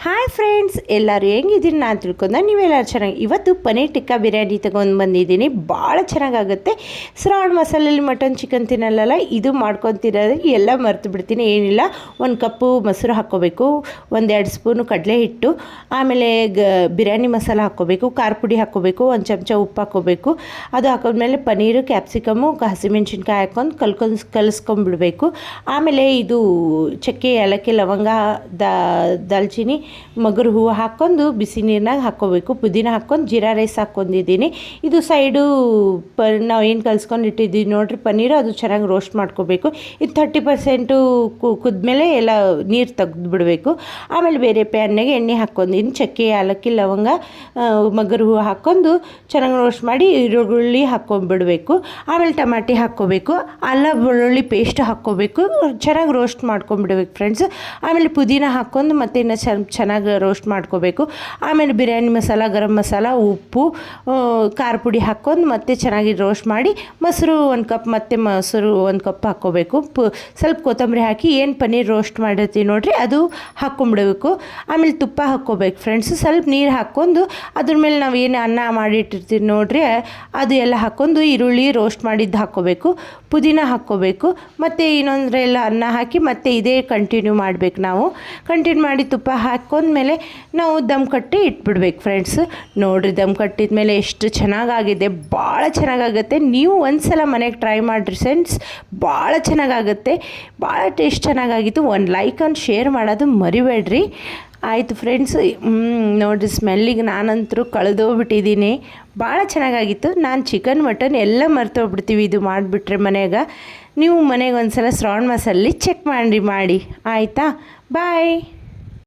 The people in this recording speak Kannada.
ಹಾಯ್ ಫ್ರೆಂಡ್ಸ್, ಎಲ್ಲರೂ ಹೆಂಗಿದ್ದೀರಿ ನಾನು ತಿಳ್ಕೊಂಡ ನೀವೆಲ್ಲರೂ ಚೆನ್ನಾಗಿ. ಇವತ್ತು ಪನೀರ್ ಟಿಕ್ಕಾ ಬಿರಿಯಾನಿ ತೊಗೊಂಡು ಬಂದಿದ್ದೀನಿ. ಭಾಳ ಚೆನ್ನಾಗಾಗುತ್ತೆ. ಶ್ರಾವಣ ಮಾಸದಲ್ಲಿ ಮಟನ್ ಚಿಕನ್ ತಿನ್ನಲ್ಲ, ಇದು ಮಾಡ್ಕೊತಿರೋದು ಎಲ್ಲ ಮರ್ತು ಬಿಡ್ತೀನಿ. ಏನಿಲ್ಲ, 1 ಕಪ್ಪು ಮೊಸರು ಹಾಕ್ಕೋಬೇಕು, 1-2 ಸ್ಪೂನು ಕಡಲೆ ಹಿಟ್ಟು, ಆಮೇಲೆ ಬಿರಿಯಾನಿ ಮಸಾಲ ಹಾಕ್ಕೋಬೇಕು, ಖಾರ ಪುಡಿ ಹಾಕ್ಕೋಬೇಕು, 1 ಚಮಚ ಉಪ್ಪು ಹಾಕ್ಕೋಬೇಕು. ಅದು ಹಾಕೋದ್ಮೇಲೆ ಪನೀರು, ಕ್ಯಾಪ್ಸಿಕಮ್ಮು, ಹಸಿಮೆಣ್ಸಿನ್ಕಾಯಿ ಹಾಕ್ಕೊಂಡು ಕಲಿಸ್ಕೊಂಡ್ಬಿಡ್ಬೇಕು. ಆಮೇಲೆ ಇದು ಚಕ್ಕೆ, ಏಲಕ್ಕಿ, ಲವಂಗ, ದಾಲ್ಚಿನ್ನಿ, ಮಗುರು ಹೂವು ಹಾಕ್ಕೊಂಡು ಬಿಸಿ ನೀರಿನಾಗ ಹಾಕ್ಕೋಬೇಕು. ಪುದೀನ ಹಾಕ್ಕೊಂಡು ಜೀರಾ ರೈಸ್ ಹಾಕ್ಕೊಂಡಿದ್ದೀನಿ. ಇದು ಸೈಡು ನಾವು ಏನು ಕಲಿಸ್ಕೊಂಡು ಇಟ್ಟಿದ್ದೀವಿ ನೋಡಿರಿ ಪನ್ನೀರು, ಅದು ಚೆನ್ನಾಗಿ ರೋಸ್ಟ್ ಮಾಡ್ಕೋಬೇಕು. ಇದು 30% ಕುದ್ಮೇಲೆ ಎಲ್ಲ ನೀರು ತೆಗೆದು ಬಿಡಬೇಕು. ಆಮೇಲೆ ಬೇರೆ ಪ್ಯಾನ್ನಾಗೆ ಎಣ್ಣೆ ಹಾಕ್ಕೊಂಡಿದ್ದೀನಿ. ಚಕ್ಕೆ, ಏಲಕ್ಕಿ, ಲವಂಗ, ಮಗುರು ಹೂವು ಹಾಕ್ಕೊಂಡು ಚೆನ್ನಾಗಿ ರೋಸ್ಟ್ ಮಾಡಿ ಈರುಳ್ಳಿ ಹಾಕ್ಕೊಂಡ್ಬಿಡಬೇಕು. ಆಮೇಲೆ ಟಮಾಟಿ ಹಾಕ್ಕೋಬೇಕು, ಅಲ್ಲ ಬೆಳ್ಳುಳ್ಳಿ ಪೇಸ್ಟ್ ಹಾಕ್ಕೋಬೇಕು, ಚೆನ್ನಾಗಿ ರೋಸ್ಟ್ ಮಾಡ್ಕೊಂಡ್ಬಿಡ್ಬೇಕು ಫ್ರೆಂಡ್ಸ್. ಆಮೇಲೆ ಪುದೀನ ಹಾಕ್ಕೊಂಡು ಮತ್ತೆ ಇನ್ನು ಚೆನ್ನಾಗಿ ರೋಸ್ಟ್ ಮಾಡ್ಕೋಬೇಕು. ಆಮೇಲೆ ಬಿರಿಯಾನಿ ಮಸಾಲ, ಗರಂ ಮಸಾಲ, ಉಪ್ಪು, ಖಾರ ಪುಡಿ ಹಾಕ್ಕೊಂಡು ಮತ್ತೆ ಚೆನ್ನಾಗಿ ರೋಸ್ಟ್ ಮಾಡಿ ಮೊಸರು 1 ಕಪ್, ಮತ್ತು ಮೊಸರು 1 ಕಪ್ ಹಾಕ್ಕೋಬೇಕು. ಸ್ವಲ್ಪ ಕೊತ್ತಂಬರಿ ಹಾಕಿ ಏನು ಪನ್ನೀರ್ ರೋಸ್ಟ್ ಮಾಡಿರ್ತೀವಿ ನೋಡಿರಿ ಅದು ಹಾಕ್ಕೊಂಬಿಡಬೇಕು. ಆಮೇಲೆ ತುಪ್ಪ ಹಾಕ್ಕೋಬೇಕು ಫ್ರೆಂಡ್ಸ್. ಸ್ವಲ್ಪ ನೀರು ಹಾಕ್ಕೊಂಡು ಅದ್ರ ಮೇಲೆ ನಾವು ಏನು ಅನ್ನ ಮಾಡಿಟ್ಟಿರ್ತೀವಿ ನೋಡಿರಿ ಅದು ಎಲ್ಲ ಹಾಕ್ಕೊಂಡು ಈರುಳ್ಳಿ ರೋಸ್ಟ್ ಮಾಡಿದ್ದು ಹಾಕ್ಕೋಬೇಕು, ಪುದೀನ ಹಾಕ್ಕೋಬೇಕು, ಮತ್ತು ಇನ್ನೊಂದರೆಲ್ಲ ಅನ್ನ ಹಾಕಿ ಮತ್ತೆ ಇದೇ ಕಂಟಿನ್ಯೂ ಮಾಡಬೇಕು. ನಾವು ಕಂಟಿನ್ಯೂ ಮಾಡಿ ತುಪ್ಪ ಹಾಕ್ಕೊಂಡ್ಮೇಲೆ ನಾವು ದಮ್ ಕಟ್ಟಿ ಇಟ್ಬಿಡ್ಬೇಕು ಫ್ರೆಂಡ್ಸ್. ನೋಡಿರಿ ದಮ್ ಕಟ್ಟಿದ ಮೇಲೆ ಎಷ್ಟು ಚೆನ್ನಾಗಾಗಿದೆ, ಭಾಳ ಚೆನ್ನಾಗಾಗುತ್ತೆ. ನೀವು ಒಂದು ಸಲ ಮನೆಗೆ ಟ್ರೈ ಮಾಡಿರಿ ಫ್ರೆಂಡ್ಸ್, ಭಾಳ ಚೆನ್ನಾಗಾಗುತ್ತೆ, ಭಾಳ ಟೇಸ್ಟ್ ಚೆನ್ನಾಗಾಗಿತ್ತು. ಒಂದು ಲೈಕ್ ಆ್ಯಂಡ್ ಶೇರ್ ಮಾಡೋದು ಮರಿಬೇಡ್ರಿ. ಆಯಿತು ಫ್ರೆಂಡ್ಸ್. ನೋಡಿರಿ ಸ್ಮೆಲ್ಲಿಗೆ ನಾನಂತರೂ ಕಳೆದೋಗ್ಬಿಟ್ಟಿದ್ದೀನಿ. ಭಾಳ ಚೆನ್ನಾಗಾಗಿತ್ತು. ನಾನು ಚಿಕನ್ ಮಟನ್ ಎಲ್ಲ ಮರ್ತೋಗ್ಬಿಡ್ತೀವಿ ಇದು ಮಾಡಿಬಿಟ್ರೆ ಮನೆಯಾಗ. ನೀವು ಮನೆಗೆ ಒಂದು ಸಲ ಶ್ರಾವಣ ಮಾಸಲ್ಲಿ ಚೆಕ್ ಮಾಡಿ ಆಯಿತಾ. ಬಾಯ್.